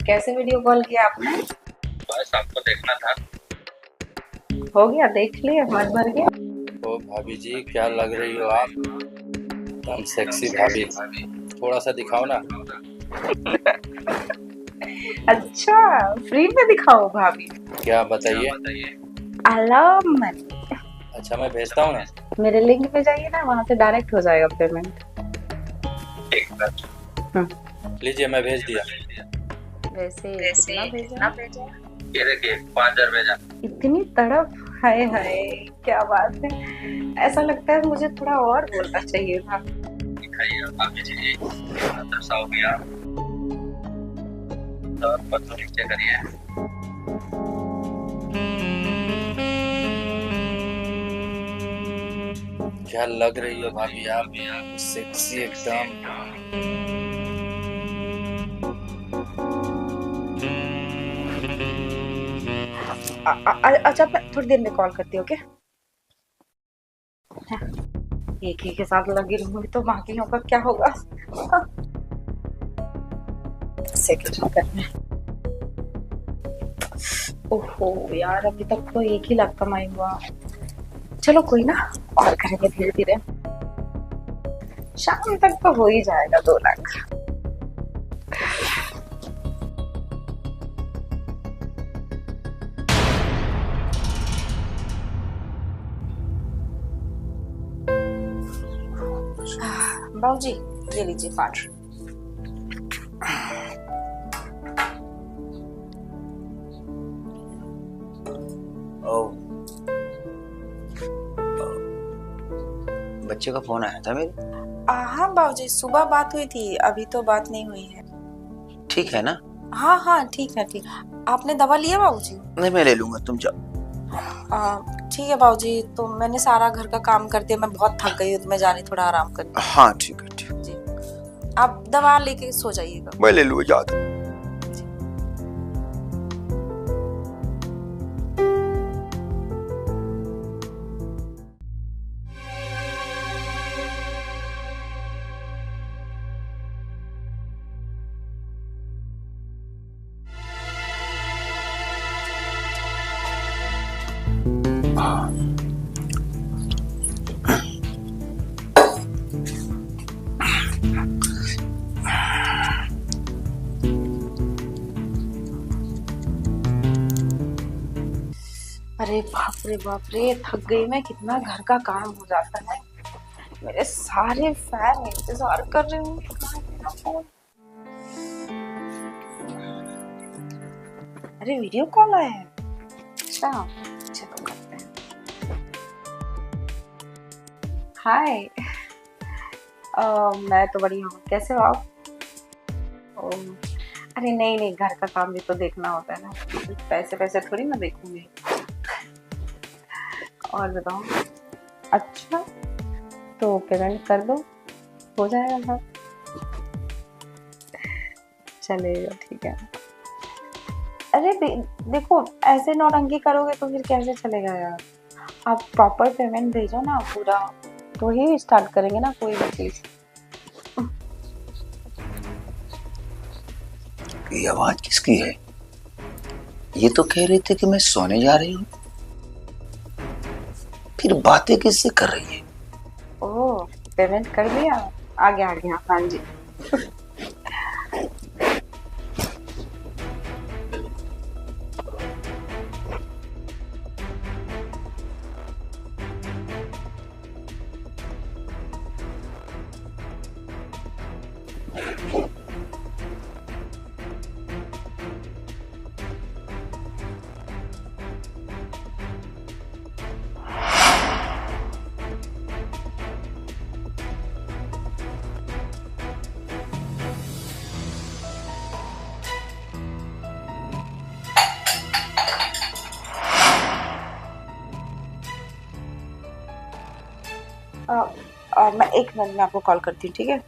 कैसे video call किया आपने? बस आपको देखना था। हो गया, देख लिया, मन भर गया। ओ भाभी जी, क्या लग रही हो आप, एकदम सेक्सी भाभी। थोड़ा सा दिखाओ ना। अच्छा, फ्री में दिखाओ भाभी? क्या बताइए। Allow money. अच्छा, मैं भेजता हूँ ना। मेरे लिंक पे जाइए ना, वहां से डायरेक्ट हो जाएगा पेमेंट। एक मिनट, लीजिए मैं भेज दिया। वैसे कितना भेजा? ये देखिए 5,000 भेजा। इतनी तड़प, हाय हाय, क्या बात है। ऐसा लगता है मुझे थोड़ा और बोलना चाहिए था। दिखाइए भाभी जी, कितना दर्शाओगी आप। तो पत्थर नीचे करिए। क्या लग रही हो भाभी आप, सेक्सी एकदम। अच्छा, मैं थोड़ी देर में कॉल करती हूँ, ओके? एक ही के साथ लगी रहूंगी तो बाकियों का क्या होगा? सेकंड करना। ओहो यार, अभी तक तो 1 ही लाख कमाई हुआ। चलो कोई ना, और करेंगे धीरे धीरे। शाम तक तो हो ही जाएगा 2 लाख। बाबूजी, ये लीजिए 5। बच्चे का फोन आया था मेरे। हाँ बाबूजी, सुबह बात हुई थी, अभी तो बात नहीं हुई है। ठीक है ना? हाँ हाँ, ठीक है ठीक। आपने दवा लिया बाबूजी? नहीं, मैं ले लूंगा, तुम जाओ। ठीक है बाबूजी, तो मैंने सारा घर का काम कर दिया, मैं बहुत थक गई हूँ, तो मैं जाने थोड़ा आराम कर। हाँ ठीक है, ठीक। जी, आप दवा लेके सो जाइएगा। मैं ले लूंगा, जा दो। अरे बाप रे, थक गई मैं। कितना घर का काम हो जाता है। मेरे सारे फैन इंतजार कर रहे हैं। कहाँ है मेरा फोन? अरे वीडियो कॉल आया है। अच्छा, चलो करते हैं। हाय, मैं तो बढ़िया हूँ, कैसे हो आप? अरे नहीं, घर का काम भी तो देखना होता है ना। पैसे पैसे थोड़ी ना देखूंगी। और बताओ। अच्छा, तो पेमेंट कर दो, हो जाएगा सब। चलेगा, ठीक है। अरे देखो, ऐसे नौटंकी करोगे तो फिर कैसे चलेगा यार। आप प्रॉपर पेमेंट भेजो ना पूरा, तो ही स्टार्ट करेंगे ना कोई भी चीज। ये आवाज किसकी है? ये तो कह रही थी कि मैं सोने जा रही हूँ, फिर बातें किससे कर रही है? ओह, पेमेंट कर दिया? आ गया, हाँ जी। मैं 1 मिनट में आपको कॉल करती हूँ, ठीक है?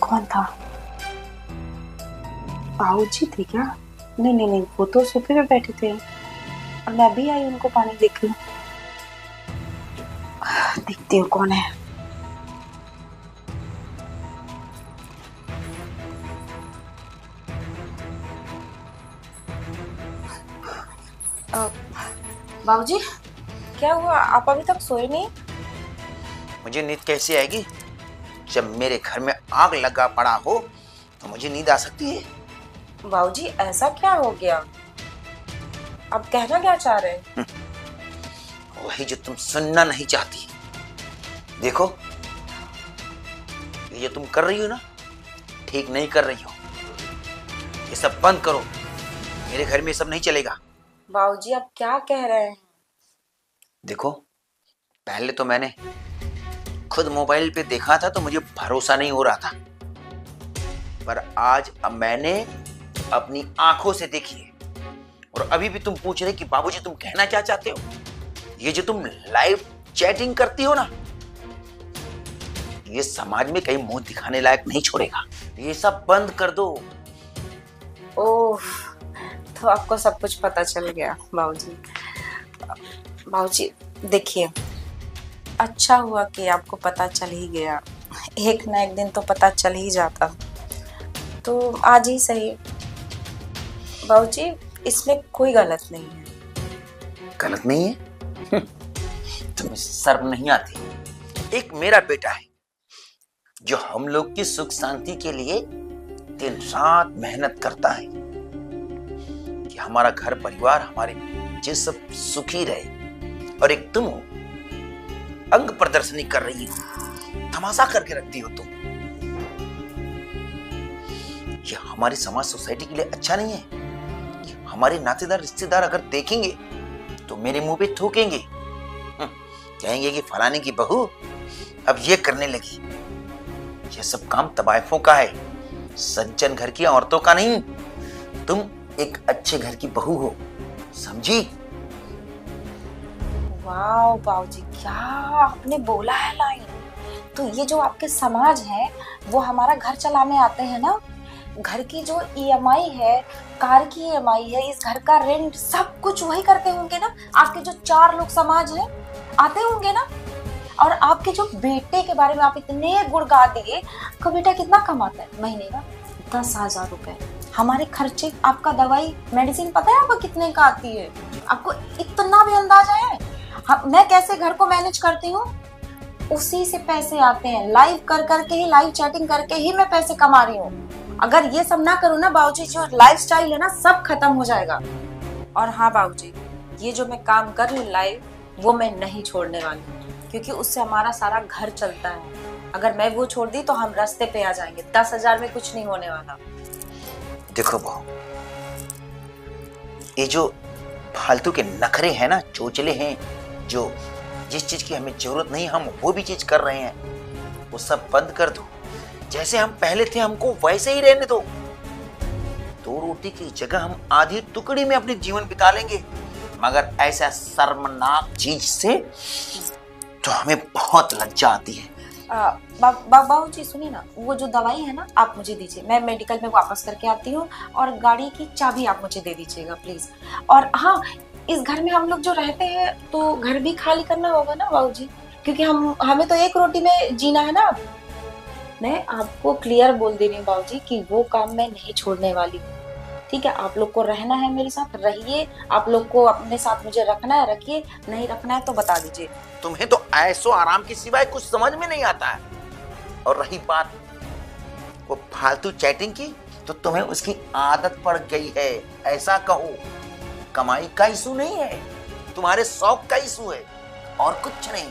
कौन था? बाबूजी थे क्या? नहीं, वो तो सोफे पे बैठे थे और मैं भी आई उनको पानी देके। देखते देखती हूँ कौन है। बाबूजी, क्या हुआ? आप अभी तक सोए नहीं? मुझे नींद कैसे आएगी? जब मेरे घर में आग लगा पड़ा हो तो मुझे नींद आ सकती है? बाबूजी, ऐसा क्या हो गया? आप कहना क्या चाह रहे हैं? वही जो तुम सुनना नहीं चाहती। देखो, ये जो तुम कर रही हो ना, ठीक नहीं कर रही हो। ये सब बंद करो। मेरे घर में ये सब नहीं चलेगा। बाबूजी, आप क्या कह रहे हैं? देखो, पहले तो मैंने खुद मोबाइल पे देखा था तो मुझे भरोसा नहीं हो रहा था, पर आज अब मैंने अपनी आंखों से देखी है। और अभी भी तुम पूछ रहे कि बाबूजी तुम कहना क्या चाहते हो? ये जो तुम लाइव चैटिंग करती हो ना, ये समाज में कहीं मुंह दिखाने लायक नहीं छोड़ेगा। ये सब बंद कर दो। ओह, तो आपको सब कुछ पता चल गया बाबूजी। बाबूजी देखिए, अच्छा हुआ कि आपको पता चल ही गया। एक ना एक दिन तो पता चल ही जाता, तो आज ही सही। बाबूजी, इसमें कोई गलत नहीं है। गलत नहीं है? तुम्हें शर्म नहीं आती? एक मेरा बेटा है जो हम लोग की सुख शांति के लिए दिन रात मेहनत करता है कि हमारा घर परिवार हमारे बच्चे सब सुखी रहे, और एक तुम हो, अंग प्रदर्शनी कर रही हो, तमाशा करके रखती हो तुम। ये हमारी समाज सोसाइटी के लिए अच्छा नहीं है। हमारे नातेदार रिश्तेदार अगर देखेंगे तो मेरे मुंह पे थूकेंगे, कहेंगे कि फलाने की बहू अब ये करने लगी। ये सब काम तवायफों का है, सज्जन घर की औरतों का नहीं। तुम एक अच्छे घर की बहू हो, समझी? वाह बाबूजी, क्या आपने बोला है लाइन। तो ये जो आपके समाज है वो हमारा घर चलाने आते हैं ना, घर की जो ईएमआई है, कार की ईएमआई है, इस घर का रेंट, सब कुछ वही करते होंगे ना। आपके जो 4 लोग समाज है आते होंगे ना। और आपके जो बेटे के बारे में आप इतने गुण गा दिए। आपका बेटा कितना कमाता है महीने का? 10,000 रुपए। हमारे खर्चे, आपका दवाई मेडिसिन पता है आपको कितने का आती है? आपको इतना भी अंदाजा है? मैं कैसे घर को मैनेज करती हूँ, उसी से पैसे आते हैं। लाइव कर करके ही, लाइव चैटिंग करके ही मैं पैसे कमा रही हूँ। अगर ये सब ना करूँ ना बाबूजी, जो लाइफस्टाइल है ना सब खत्म हो जाएगा। और हाँ बाबूजी, ये जो मैं काम कर रही हूँ लाइव, वो मैं नहीं छोड़ने वाली, क्योंकि उससे हमारा सारा घर चलता है। अगर मैं वो छोड़ दी तो हम रास्ते पे आ जाएंगे। 10,000 में कुछ नहीं होने वाला। देखो बहू, ये जो फालतू के नखरे हैं ना, चोचले हैं, जो जिस चीज की हमें जरूरत नहीं हम वो भी चीज कर रहे हैं, वो सब बंद कर दो। जैसे हम पहले थे हमको वैसे ही रहने दो। 2 रोटी की जगह हम आधी टुकड़ी में अपने जीवन बिता लेंगे, मगर ऐसा शर्मनाक चीज से तो हमें बहुत लज्जा आती है। बाबूजी सुनिए ना, वो जो दवाई है ना आप मुझे दीजिए, मैं मेडिकल में वापस करके आती हूँ। और गाड़ी की चाबी आप मुझे दे दीजिएगा प्लीज। और हाँ, इस घर में हम लोग जो रहते हैं तो घर भी खाली करना होगा ना बाबूजी, क्योंकि हमें तो एक रोटी में जीना है ना। मैं आपको क्लियर बोल दे रही हूँ बाबूजी कि वो काम मैं नहीं छोड़ने वाली। ठीक है, आप लोग को रहना है मेरे साथ रहिए, आप लोग को अपने साथ मुझे रखना है रखिए, नहीं रखना है तो बता दीजिए। तुम्हें तो ऐसो आराम के सिवाय कुछ समझ में नहीं आता है। और रही बात वो फालतू चैटिंग की, तो तुम्हें उसकी आदत पड़ गई है, ऐसा कहो। कमाई का इशू नहीं है, तुम्हारे शौक का इशू है, और कुछ नहीं।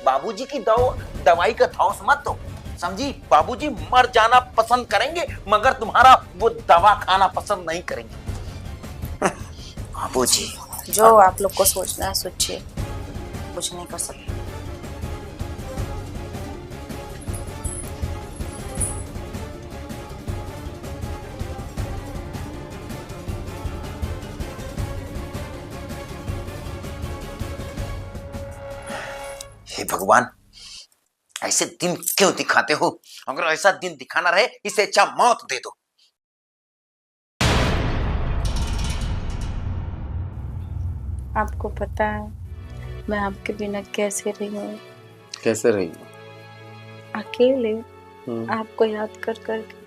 बाबूजी की दवाई का धौंस मत दो, समझी? बाबूजी मर जाना पसंद करेंगे, मगर तुम्हारा वो दवा खाना पसंद नहीं करेंगे। बाबूजी, जो आप लोग को सोचना है सोचिए, कुछ नहीं कर सकते। हे भगवान, ऐसे दिन क्यों दिखाते हो? अगर ऐसा दिन दिखाना रहे, इससे अच्छा मौत दे दो। आपको पता है मैं आपके बिना कैसे रही हूँ? कैसे रही हो? अकेले हम्म, आपको याद कर कर के।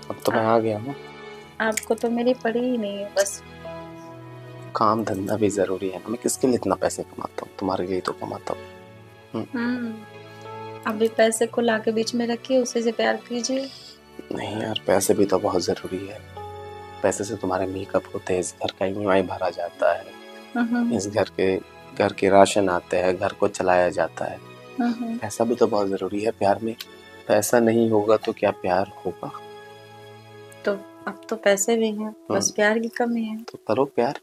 अब तो मैं आ गया हूँ। आपको तो मेरी पड़ी ही नहीं है बस। काम धंधा भी जरूरी है ना। मैं किसके लिए इतना पैसे कमाता हूँ? तुम्हारे लिए तो कमाता हूँ। अभी पैसे को लाके बीच में रखिए, उसे से प्यार कीजिए। नहीं यार, पैसे भी तो बहुत जरूरी है। पैसे से तुम्हारे मेकअप होते हैं, इस घर का ईएमआई भरा जाता है, इस घर के राशन आते हैं, घर को चलाया जाता है। पैसा भी तो बहुत जरूरी है प्यार में। पैसा नहीं होगा तो क्या प्यार होगा? तो अब तो पैसे भी हैं, बस प्यार की कमी है। तो करो प्यार।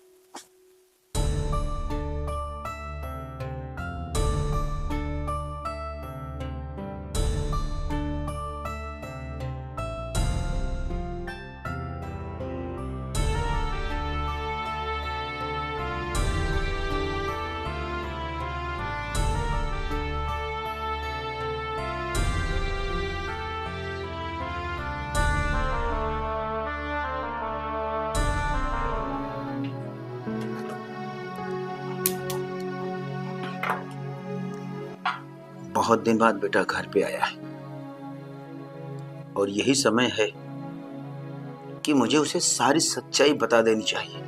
बहुत दिन बाद बेटा घर पे आया है और यही समय है कि मुझे उसे सारी सच्चाई बता देनी चाहिए,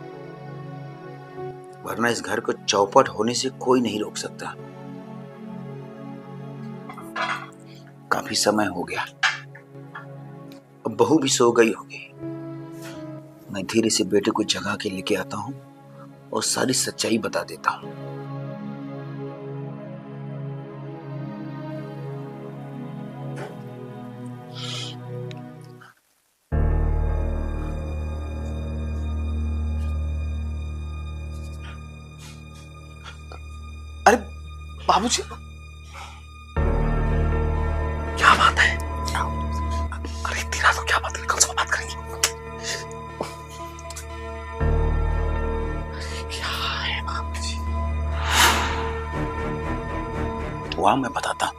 वरना इस घर को चौपट होने से कोई नहीं रोक सकता। काफी समय हो गया, अब बहू भी सो गई होगी। मैं धीरे से बेटे को जगा के लेके आता हूं और सारी सच्चाई बता देता हूं। अरे बाबूजी, क्या बात है? अरे इतनी रात को क्या बात है? कल सुबह बात करेंगे। क्या है बाबूजी? तो आओ मैं बताता हूं।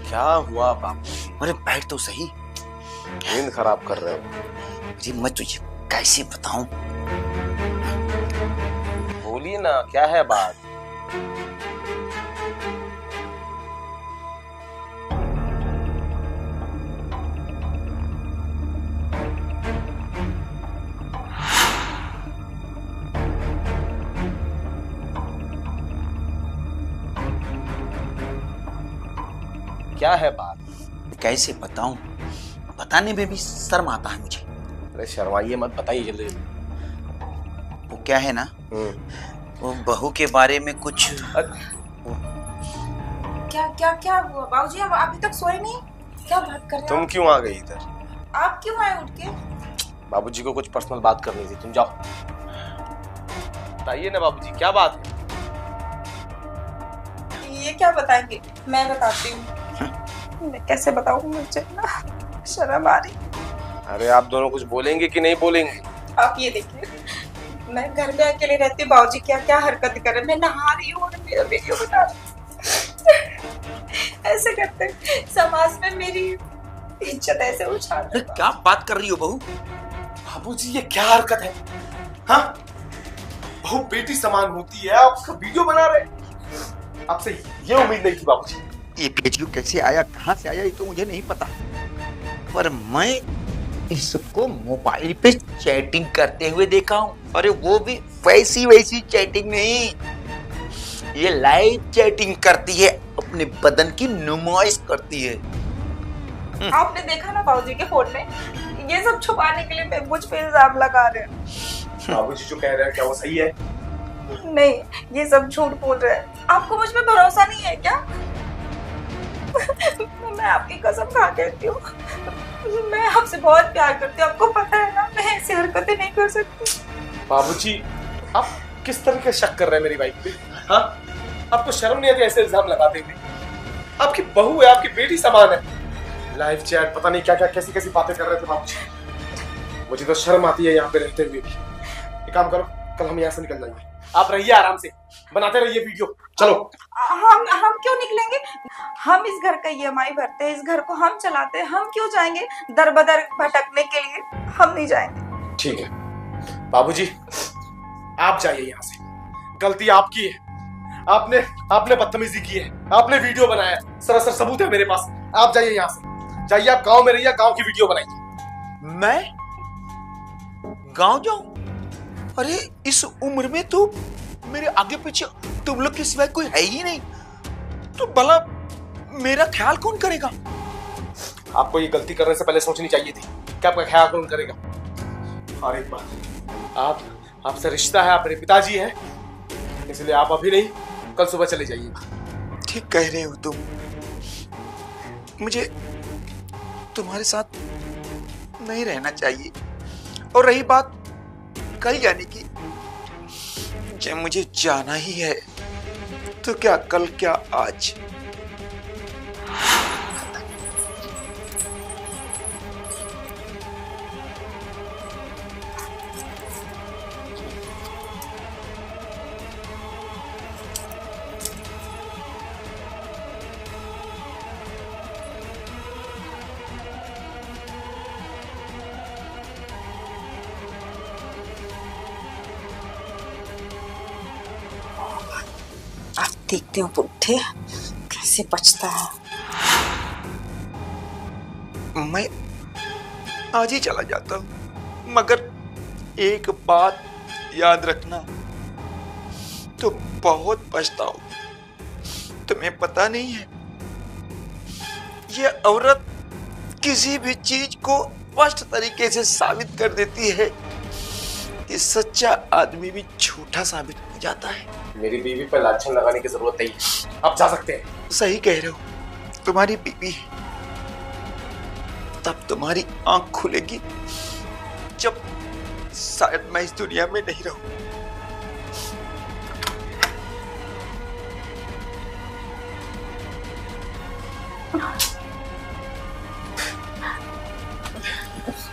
क्या हुआ बाबूजी? अरे बैठ तो सही। नींद खराब कर रहे हो। जी मैं तुझे कैसे बताऊं? बोलिए ना, क्या है बात? क्या है बात? कैसे बताऊं? बताने में भी शर्म आता है मुझे। अरे शर्माइए मत, बताइए जल्दी। वो क्या है ना, वो बहू के बारे में कुछ। क्या क्या क्या हुआ बाबूजी? अब अभी तक सोए नहीं? क्या बात कर रहे तुम हैं क्यों आ गई इधर? आप क्यों आए उठ के? बाबूजी को कुछ पर्सनल बात करनी थी, तुम जाओ। बताइए ना बाबूजी, क्या बात है? ये क्या बताएंगे? मैं बताती हूँ। मैं कैसे बताऊँ, मुझे ना शर्म आ रही। अरे आप दोनों कुछ बोलेंगे कि नहीं बोलेंगे? आप ये देखिए, मैं घर में अकेले रहती हूँ, बाबूजी क्या क्या हरकत कर रहे हैं। मैं नहा रही हूँ और मेरा वीडियो बना रही हूँ। ऐसे करते हैं। समाज में मेरी इज्जत ऐसे उछाल अरे क्या बात कर रही हो बहू? बाबूजी ये क्या हरकत है? हाँ, बहू बेटी समान होती है, आप उसका वीडियो बना रहे हैं। आपसे ये उम्मीद नहीं थी बाबूजी। ये पेज कैसे आया, कहाँ से आया, ये तो मुझे नहीं पता, पर मैं इसको मोबाइल पे चैटिंग करते हुए देखा हूँ। अरे वो भी वैसी वैसी चैटिंग नहीं, ये लाइव चैटिंग करती है, अपने बदन की नुमाइश करती है। आपने देखा ना बाबूजी के फोन में? ये सब छुपाने के लिए मुझ पे इल्जाम लगा रहे हैं। बाबूजी जो कह रहे हैं क्या वो सही है? नहीं, ये सब झूठ बोल रहे हैं। आपको मुझ पे भरोसा नहीं है क्या? मैं आपकी कसम खा कहती हूँ, मैं आपसे बहुत प्यार करती हूँ। आपको पता है ना, मैं ऐसी हरकतें नहीं कर सकती। बाबूजी आप किस तरह के शक कर रहे हैं मेरी वाइफ पे? हाँ, आपको शर्म नहीं आती ऐसे इल्जाम लगाते हुए? आपकी बहू है, आपकी बेटी समान है। लाइव चैट, पता नहीं क्या क्या कैसी कैसी बातें कर रहे थे बाबूजी। मुझे तो शर्म आती है यहाँ पे रहते हुए भी। एक काम करो, कल हम यहाँ से निकल जाएंगे। आप रहिए आराम से, बनाते रहिए वीडियो। चलो। हम क्यों निकलेंगे? हम इस घर का ईएमआई भरते हैं, इस घर को हम चलाते हैं। हम क्यों जाएंगे दर बदर भटकने के लिए? हम नहीं जाएंगे। ठीक है बाबूजी, आप जाइए यहाँ से, गलती आपकी है। आपने आपने बदतमीजी की है, आपने वीडियो बनाया, सरासर सबूत है मेरे पास। आप जाइए यहाँ से, जाइए, आप गांव में रहिए, गांव की वीडियो बनाइए। मैं गांव जाऊं? अरे इस उम्र में तो मेरे आगे पीछे तुम लोग के सिवाय कोई है ही नहीं, तो भला मेरा ख्याल कौन करेगा? आपको ये गलती करने से पहले सोचनी चाहिए थी कि आपका ख्याल कौन करेगा। और एक बात, आपसे रिश्ता है, आप मेरे पिताजी हैं, इसलिए आप अभी नहीं, कल सुबह चले जाइएगा। ठीक कह रहे हो तुम, मुझे तुम्हारे साथ नहीं रहना चाहिए। और रही बात कल जाने की, जब मुझे जाना ही है तो क्या कल क्या आज। आप देखते हो बुढ़े कैसे बचता है। मैं आज ही चला जाता हूं, मगर एक बात याद रखना, तो बहुत पछताओ। तुम्हें पता नहीं है, ये औरत किसी भी चीज को स्पष्ट तरीके से साबित कर देती है कि सच्चा आदमी भी झूठा साबित हो जाता है। मेरी बीवी पर लांछन लगाने की जरूरत नहीं है, आप जा सकते हैं। सही कह रहे हो, तुम्हारी बीवी है, तब तुम्हारी आंख खुलेगी जब शायद मैं इस दुनिया में नहीं रहूं।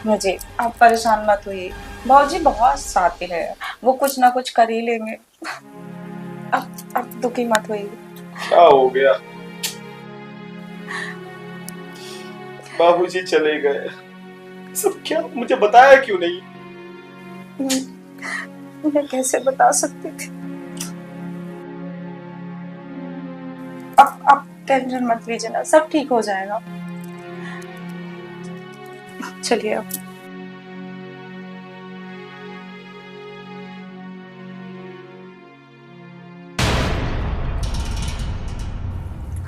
मुझे आप परेशान मत होइए, भाजी बहुत साथी है, वो कुछ ना कुछ कर ही लेंगे। अब दुखी मत होइए। क्या हो गया? बाबूजी चले गए, सब क्या मुझे बताया क्यों नहीं? मैं कैसे बता सकती थी। अब टेंशन मत लीजिए ना, सब ठीक हो जाएगा। चलिए अब।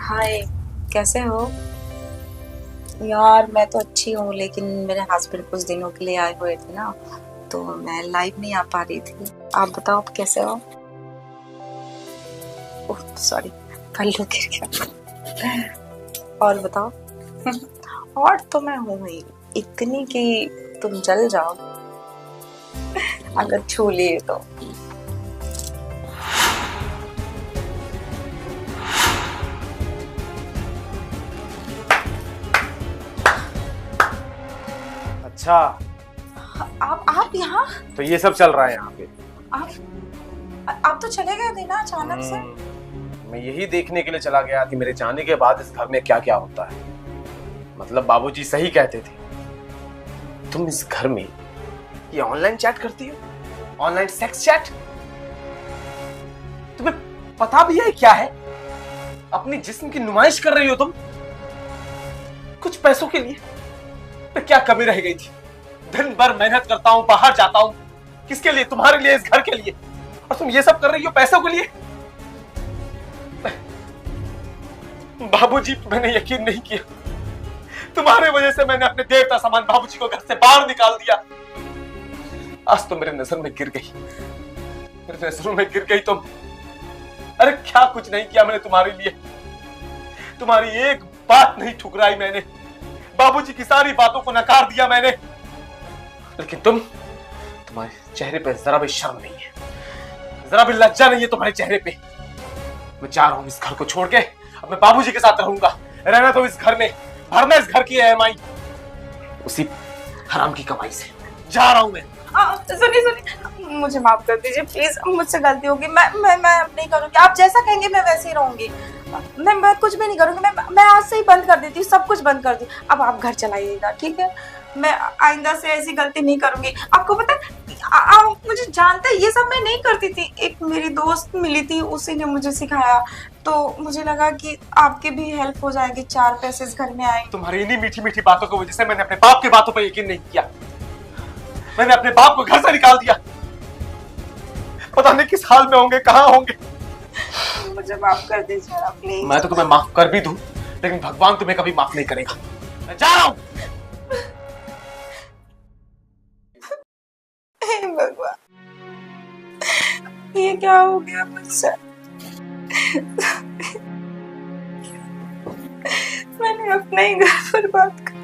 हाय, कैसे हो? यार मैं तो अच्छी हूँ, लेकिन मेरे हस्बैंड कुछ दिनों के लिए आए हुए थे ना, तो मैं लाइव नहीं आ पा रही थी। आप बताओ आप कैसे हो? ओह सॉरी, पल्लू गिर गया। और बताओ। और तो मैं हूँ ही इतनी कि तुम जल जाओ अगर छू लिए तो। अच्छा, आप यहाँ? तो ये सब चल रहा है यहाँ पे? आप तो चले गए थे ना अचानक से। मैं यही देखने के लिए चला गया कि मेरे जाने के बाद इस घर में क्या क्या होता है। मतलब बाबूजी सही कहते थे, तुम इस घर में ये ऑनलाइन चैट करती हो, ऑनलाइन सेक्स चैट। तुम्हें पता भी है क्या है? अपनी जिस्म की नुमाइश कर रही हो तुम, कुछ पैसों के लिए। तो क्या कमी रह गई थी? दिन भर मेहनत करता हूं, बाहर जाता हूं, किसके लिए? तुम्हारे लिए, इस घर के लिए। और तुम ये सब कर रही हो पैसों के लिए। बाबूजी, मैंने यकीन नहीं किया, तुम्हारे वजह से मैंने अपने देवता समान बाबूजी को घर से बाहर निकाल दिया। आज तो मेरे नजर में गिर गई, मेरे नजरों में गिर गई तुम। अरे क्या कुछ नहीं किया मैंने तुम्हारे लिए, तुम्हारी एक बात नहीं ठुकराई मैंने, बाबूजी की सारी बातों को नकार दिया मैंने। लेकिन तुम्हारे चेहरे पे जरा भी शर्म नहीं है, जरा भी लज्जा नहीं है तुम्हारे चेहरे पे। मैं जा रहा हूं इस घर को छोड़ के, अब मैं बाबूजी के साथ रहूंगा। रहना तो इस घर में, भरना इस घर की EMI उसी हराम की कमाई से। जा रहा हूं मैं। सुनिए, मुझे माफ कर दीजिए प्लीज, मुझसे गलती होगी। मैं अब नहीं करूंगी, आप जैसा कहेंगे मैं वैसे ही रहूंगी। मैं कुछ भी नहीं करूंगी। मैं आज से ही बंद कर देती हूँ, सब कुछ बंद कर दी। अब आप घर चलाइएगा, ठीक है? मैं आइंदा से ऐसी गलती नहीं करूंगी। आपको पता है मुझे जानते हैं ये सब मैं नहीं करती थी। एक मेरी दोस्त मिली थी, उसी ने मुझे सिखाया, तो मुझे लगा कि आपकी भी हेल्प हो जाएगी, 4 पैसे इस घर में आएंगे। तुम्हारी इन्हीं मीठी मीठी बातों की वजह से मैंने अपने बाप की बातों पर यकीन नहीं किया। मैंने अपने बाप को घर से निकाल दिया। पता नहीं किस हाल में होंगे, कहाँ होंगे। मुझे माफ कर दीजिए ना प्लीज। मैं तो तुम्हें माफ कर भी दूं, लेकिन भगवान तुम्हें कभी माफ नहीं करेगा। मैं जा रहा हूं। हे भगवान, ये क्या हो गया मुझसे? मैंने अपना ही घर बर्बाद कर